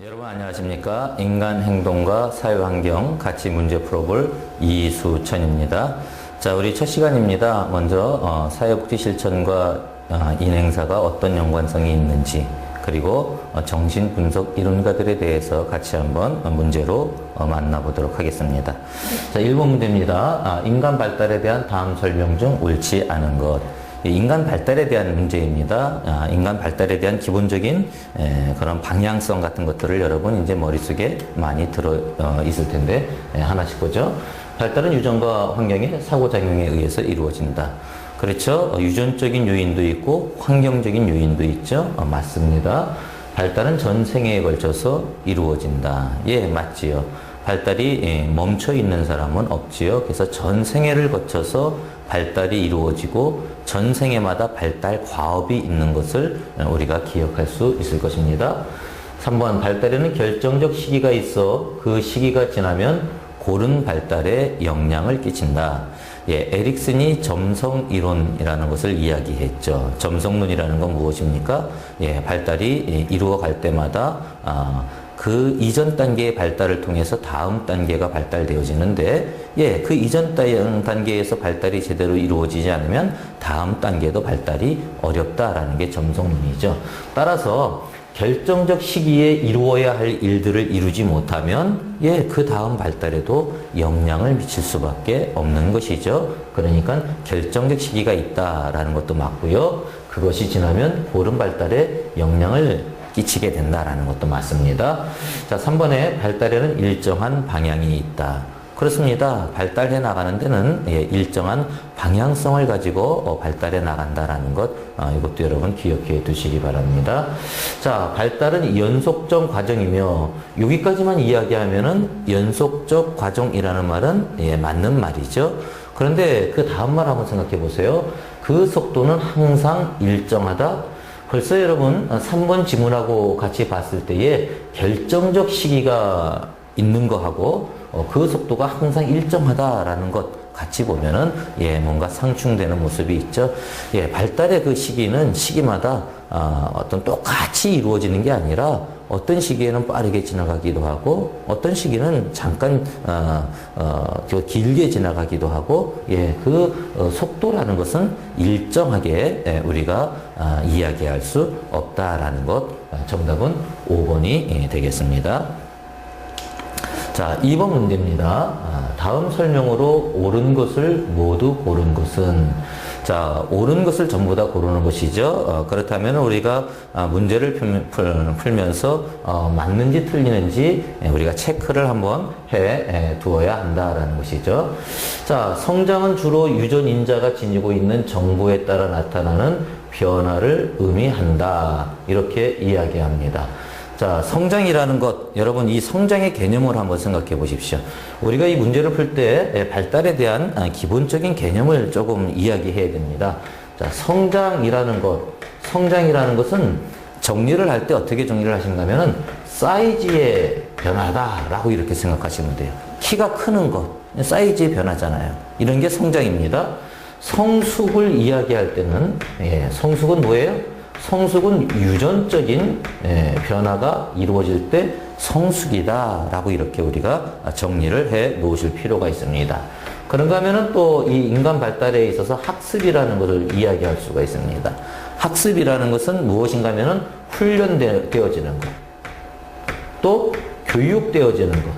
여러분 안녕하십니까? 인간 행동과 사회환경 같이 문제 풀어볼 이수천입니다. 자, 우리 첫 시간입니다. 먼저 사회복지 실천과 인행사가 어떤 연관성이 있는지, 그리고 정신분석 이론가들에 대해서 같이 한번 문제로 만나보도록 하겠습니다. 자, 1번 문제입니다. 인간 발달에 대한 다음 설명 중 옳지 않은 것. 인간 발달에 대한 문제입니다. 인간 발달에 대한 기본적인 그런 방향성 같은 것들을 여러분 이제 머릿속에 많이 들어 있을 텐데 하나씩 보죠. 발달은 유전과 환경의 상호작용에 의해서 이루어진다. 그렇죠. 유전적인 요인도 있고 환경적인 요인도 있죠. 맞습니다. 발달은 전 생애에 걸쳐서 이루어진다. 예, 맞지요. 발달이 멈춰 있는 사람은 없지요. 그래서 전 생애를 거쳐서 발달이 이루어지고 전 생애마다 발달 과업이 있는 것을 우리가 기억할 수 있을 것입니다. 3번, 발달에는 결정적 시기가 있어 그 시기가 지나면 고른 발달에 영향을 끼친다. 예, 에릭슨이 점성이론이라는 것을 이야기했죠. 점성론이라는 건 무엇입니까? 예, 발달이 이루어갈 때마다 그 이전 단계의 발달을 통해서 다음 단계가 발달되어지는데, 예, 그 이전 단계에서 발달이 제대로 이루어지지 않으면 다음 단계도 발달이 어렵다라는 게 점성론이죠. 따라서 결정적 시기에 이루어야 할 일들을 이루지 못하면, 예, 그 다음 발달에도 영향을 미칠 수밖에 없는 것이죠. 그러니까 결정적 시기가 있다라는 것도 맞고요. 그것이 지나면 고른 발달에 영향을 끼치게 된다라는 것도 맞습니다. 자, 3번에 발달에는 일정한 방향이 있다. 그렇습니다. 발달해 나가는 데는 일정한 방향성을 가지고 발달해 나간다라는 것, 이것도 여러분 기억해 두시기 바랍니다. 자, 발달은 연속적 과정이며, 여기까지만 이야기하면은 연속적 과정이라는 말은 맞는 말이죠. 그런데 그 다음 말 한번 생각해 보세요. 그 속도는 항상 일정하다. 벌써 여러분 3번 지문하고 같이 봤을 때에 결정적 시기가 있는 거하고 그 속도가 항상 일정하다라는 것 같이 보면은 뭔가 상충되는 모습이 있죠. 발달의 그 시기마다 어떤 똑같이 이루어지는 게 아니라 어떤 시기에는 빠르게 지나가기도 하고 어떤 시기는 잠깐 길게 지나가기도 하고 그 속도라는 것은 일정하게 우리가 이야기할 수 없다라는 것. 정답은 5번이 되겠습니다. 자, 2번 문제입니다. 다음 설명으로 옳은 것을 모두 고른 것은, 자, 옳은 것을 전부 다 고르는 것이죠. 그렇다면 우리가 문제를 풀면서 맞는지 틀리는지 우리가 체크를 한번 해 두어야 한다라는 것이죠. 자, 성장은 주로 유전인자가 지니고 있는 정보에 따라 나타나는 변화를 의미한다. 이렇게 이야기합니다. 자, 성장이라는 것, 여러분 이 성장의 개념을 한번 생각해 보십시오. 우리가 이 문제를 풀 때 발달에 대한 기본적인 개념을 조금 이야기해야 됩니다. 자, 성장이라는 것은 정리를 할 때 어떻게 정리를 하신다면은 사이즈의 변화다라고 이렇게 생각하시면 돼요. 키가 크는 것, 사이즈의 변화잖아요. 이런 게 성장입니다. 성숙을 이야기할 때는, 성숙은 뭐예요? 성숙은 유전적인 변화가 이루어질 때 성숙이다라고 이렇게 우리가 정리를 해 놓으실 필요가 있습니다. 그런가 하면은 또 이 인간 발달에 있어서 학습이라는 것을 이야기할 수가 있습니다. 학습이라는 것은 무엇인가 하면은 훈련되어지는 것, 또 교육되어지는 것,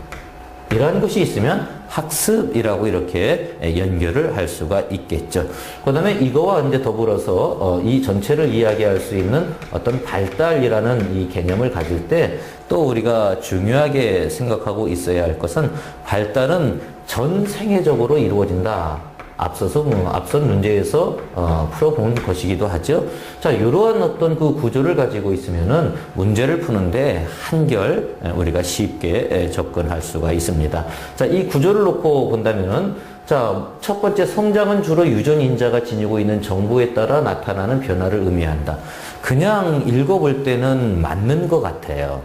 이러한 것이 있으면 학습이라고 이렇게 연결을 할 수가 있겠죠. 그 다음에 이거와 이제 더불어서 이 전체를 이야기할 수 있는 어떤 발달이라는 이 개념을 가질 때 또 우리가 중요하게 생각하고 있어야 할 것은 발달은 전 생애적으로 이루어진다. 앞선 문제에서 풀어본 것이기도 하죠. 자, 이러한 어떤 그 구조를 가지고 있으면은 문제를 푸는데 한결 우리가 쉽게 접근할 수가 있습니다. 자, 이 구조를 놓고 본다면은, 자, 첫 번째, 성장은 주로 유전인자가 지니고 있는 정보에 따라 나타나는 변화를 의미한다. 그냥 읽어볼 때는 맞는 것 같아요.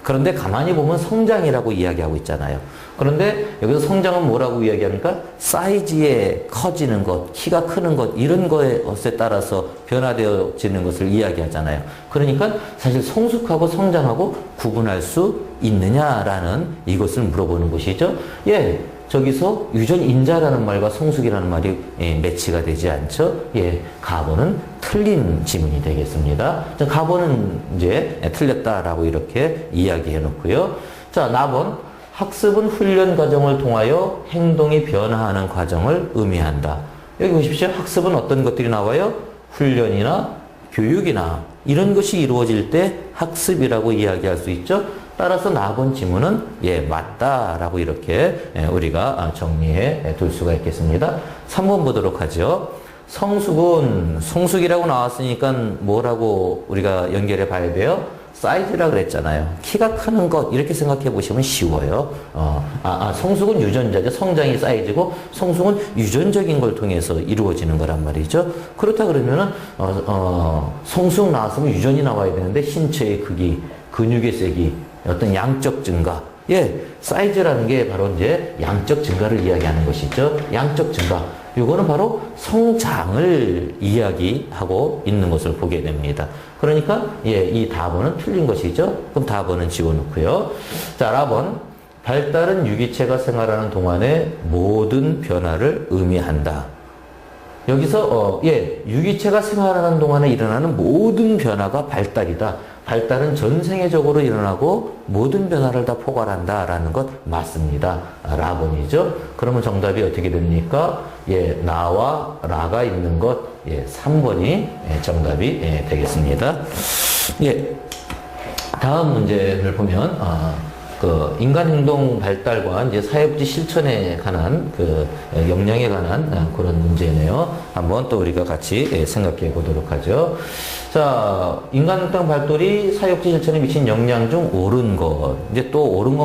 그런데 가만히 보면 성장이라고 이야기하고 있잖아요. 그런데 여기서 성장은 뭐라고 이야기합니까? 사이즈에 커지는 것, 키가 크는 것, 이런 것에 따라서 변화되어지는 것을 이야기하잖아요. 그러니까 사실 성숙하고 성장하고 구분할 수 있느냐라는 이것을 물어보는 것이죠. 예, 저기서 유전인자라는 말과 성숙이라는 말이 매치가 되지 않죠. 예, 가보는 틀린 지문이 되겠습니다. 가보는 이제 틀렸다라고 이렇게 이야기해 놓고요. 자, 나번 학습은 훈련 과정을 통하여 행동이 변화하는 과정을 의미한다. 여기 보십시오. 학습은 어떤 것들이 나와요? 훈련이나 교육이나 이런 것이 이루어질 때 학습이라고 이야기할 수 있죠. 따라서 나번 지문은 예, 맞다라고 이렇게 우리가 정리해 둘 수가 있겠습니다. 3번 보도록 하죠. 성숙은 성숙이라고 나왔으니까 뭐라고 우리가 연결해 봐야 돼요? 사이즈라 그랬잖아요. 키가 크는 것 이렇게 생각해 보시면 쉬워요. 성숙은 유전자죠. 성장이 사이즈고 성숙은 유전적인 걸 통해서 이루어지는 거란 말이죠. 그렇다 그러면은 성숙 나왔으면 유전이 나와야 되는데 신체의 크기, 근육의 세기, 어떤 양적 증가. 예, 사이즈라는 게 바로 이제 양적 증가를 이야기하는 것이죠. 양적 증가. 이거는 바로 성장을 이야기하고 있는 것을 보게 됩니다. 그러니까 예, 이 답은 틀린 것이죠. 그럼 답은 지워놓고요. 자, 4번. 발달은 유기체가 생활하는 동안의 모든 변화를 의미한다. 여기서 유기체가 생활하는 동안에 일어나는 모든 변화가 발달이다. 발달은 전 세계적으로 일어나고 모든 변화를 다 포괄한다라는 것 맞습니다. 라본이죠. 그러면 정답이 어떻게 됩니까? 예, 나와 라가 있는 것, 예, 3번이 정답이 되겠습니다. 예, 다음 문제를 보면 그 인간 행동 발달과 이제 사회복지 실천에 관한 그 역량에 관한 그런 문제네요. 한번 또 우리가 같이 생각해 보도록 하죠. 자, 인간 행동 발달이 사회복지 실천에 미친 영향 중 옳은 것. 이제 또 옳은 것